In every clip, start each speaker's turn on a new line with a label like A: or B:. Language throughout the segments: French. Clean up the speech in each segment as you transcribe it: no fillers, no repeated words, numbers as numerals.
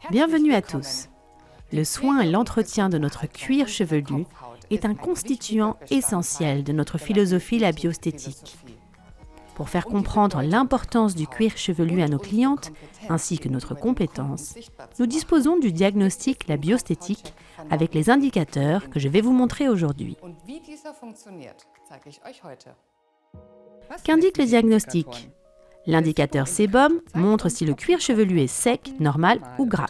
A: Bienvenue à tous. Le soin et l'entretien de notre cuir chevelu est un constituant essentiel de notre philosophie la biosthétique. Pour faire comprendre l'importance du cuir chevelu à nos clientes, ainsi que notre compétence, nous disposons du diagnostic la biosthétique avec les indicateurs que je vais vous montrer aujourd'hui. Qu'indique le diagnostic ? L'indicateur sébum montre si le cuir chevelu est sec, normal ou gras.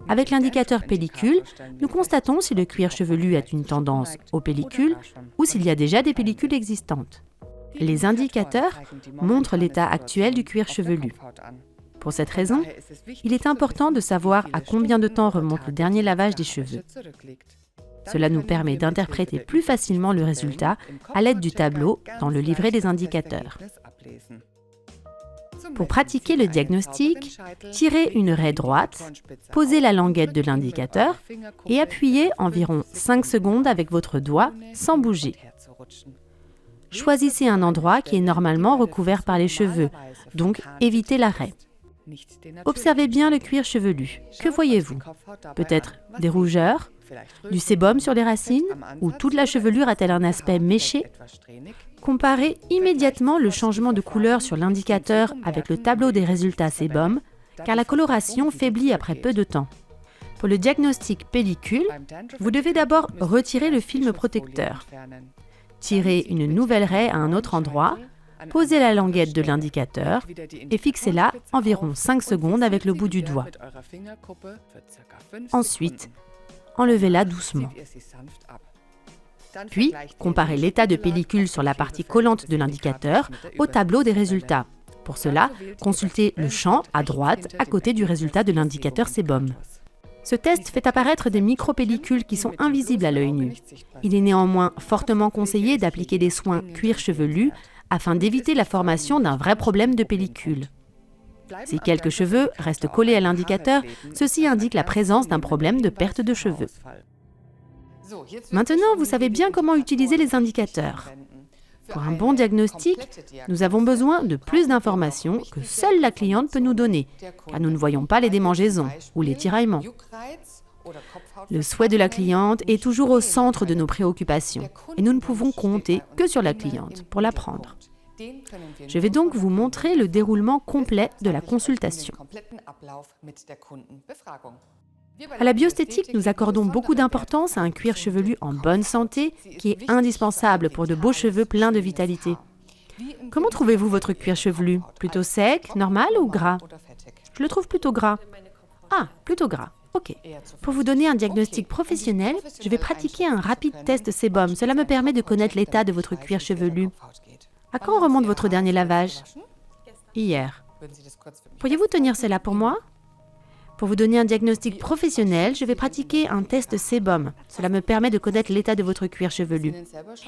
A: Avec l'indicateur pellicule, nous constatons si le cuir chevelu a une tendance aux pellicules ou s'il y a déjà des pellicules existantes. Les indicateurs montrent l'état actuel du cuir chevelu. Pour cette raison, il est important de savoir à combien de temps remonte le dernier lavage des cheveux. Cela nous permet d'interpréter plus facilement le résultat à l'aide du tableau dans le livret des indicateurs. Pour pratiquer le diagnostic, tirez une raie droite, posez la languette de l'indicateur et appuyez environ 5 secondes avec votre doigt sans bouger. Choisissez un endroit qui est normalement recouvert par les cheveux, donc évitez la raie. Observez bien le cuir chevelu. Que voyez-vous ? Peut-être des rougeurs, du sébum sur les racines ou toute la chevelure a-t-elle un aspect méché ? Comparez immédiatement le changement de couleur sur l'indicateur avec le tableau des résultats sébum, car la coloration faiblit après peu de temps. Pour le diagnostic pellicule, vous devez d'abord retirer le film protecteur. Tirez une nouvelle raie à un autre endroit, posez la languette de l'indicateur et fixez-la environ 5 secondes avec le bout du doigt. Ensuite, enlevez-la doucement. Puis, comparez l'état de pellicule sur la partie collante de l'indicateur au tableau des résultats. Pour cela, consultez le champ à droite à côté du résultat de l'indicateur sébum. Ce test fait apparaître des micropellicules qui sont invisibles à l'œil nu. Il est néanmoins fortement conseillé d'appliquer des soins cuir chevelu afin d'éviter la formation d'un vrai problème de pellicule. Si quelques cheveux restent collés à l'indicateur, ceci indique la présence d'un problème de perte de cheveux. Maintenant, vous savez bien comment utiliser les indicateurs. Pour un bon diagnostic, nous avons besoin de plus d'informations que seule la cliente peut nous donner, car nous ne voyons pas les démangeaisons ou les tiraillements. Le souhait de la cliente est toujours au centre de nos préoccupations et nous ne pouvons compter que sur la cliente pour l'apprendre. Je vais donc vous montrer le déroulement complet de la consultation. À la biosthétique, nous accordons beaucoup d'importance à un cuir chevelu en bonne santé qui est indispensable pour de beaux cheveux pleins de vitalité. Comment trouvez-vous votre cuir chevelu ? Plutôt sec, normal ou gras ? Je le trouve plutôt gras. Ah, plutôt gras. Ok. Pour vous donner un diagnostic professionnel, je vais pratiquer un rapide test sébum. Cela me permet de connaître l'état de votre cuir chevelu. À quand remonte votre dernier lavage ? Hier. Pourriez-vous tenir cela pour moi ? Pour vous donner un diagnostic professionnel, je vais pratiquer un test sébum. Cela me permet de connaître l'état de votre cuir chevelu.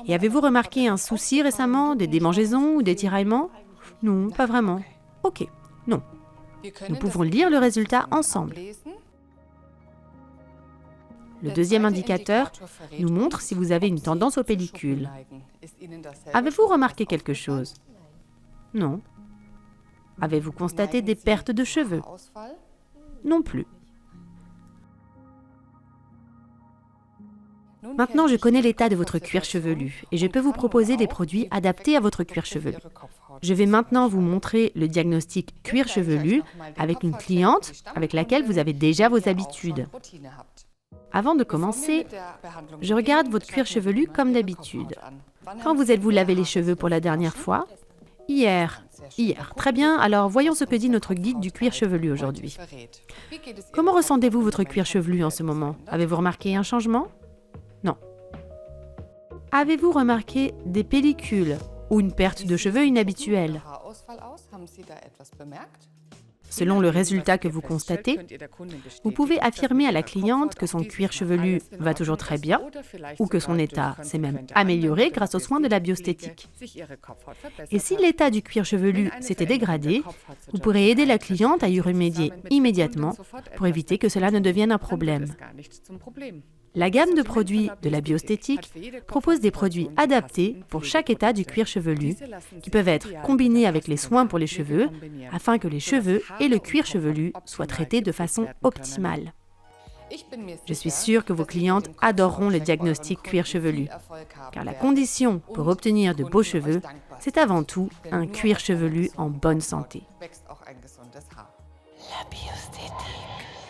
A: Et avez-vous remarqué un souci récemment, des démangeaisons ou des tiraillements ? Non, pas vraiment. Ok, non. Nous pouvons lire le résultat ensemble. Le deuxième indicateur nous montre si vous avez une tendance aux pellicules. Avez-vous remarqué quelque chose ? Non. Avez-vous constaté des pertes de cheveux ? Non plus. Maintenant, je connais l'état de votre cuir chevelu et je peux vous proposer des produits adaptés à votre cuir chevelu. Je vais maintenant vous montrer le diagnostic cuir chevelu avec une cliente avec laquelle vous avez déjà vos habitudes. Avant de commencer, je regarde votre cuir chevelu comme d'habitude. Quand vous êtes-vous lavé les cheveux pour la dernière fois ? Hier. Très bien, alors voyons ce que dit notre guide du cuir chevelu aujourd'hui. Comment ressentez-vous votre cuir chevelu en ce moment ? Avez-vous remarqué un changement ? Non. Avez-vous remarqué des pellicules ou une perte de cheveux inhabituelle ? Selon le résultat que vous constatez, vous pouvez affirmer à la cliente que son cuir chevelu va toujours très bien ou que son état s'est même amélioré grâce aux soins de la biosthétique. Et si l'état du cuir chevelu s'était dégradé, vous pourrez aider la cliente à y remédier immédiatement pour éviter que cela ne devienne un problème. La gamme de produits de la biosthétique propose des produits adaptés pour chaque état du cuir chevelu, qui peuvent être combinés avec les soins pour les cheveux, afin que les cheveux et le cuir chevelu soient traités de façon optimale. Je suis sûre que vos clientes adoreront le diagnostic cuir chevelu, car la condition pour obtenir de beaux cheveux, c'est avant tout un cuir chevelu en bonne santé.
B: La biosthétique.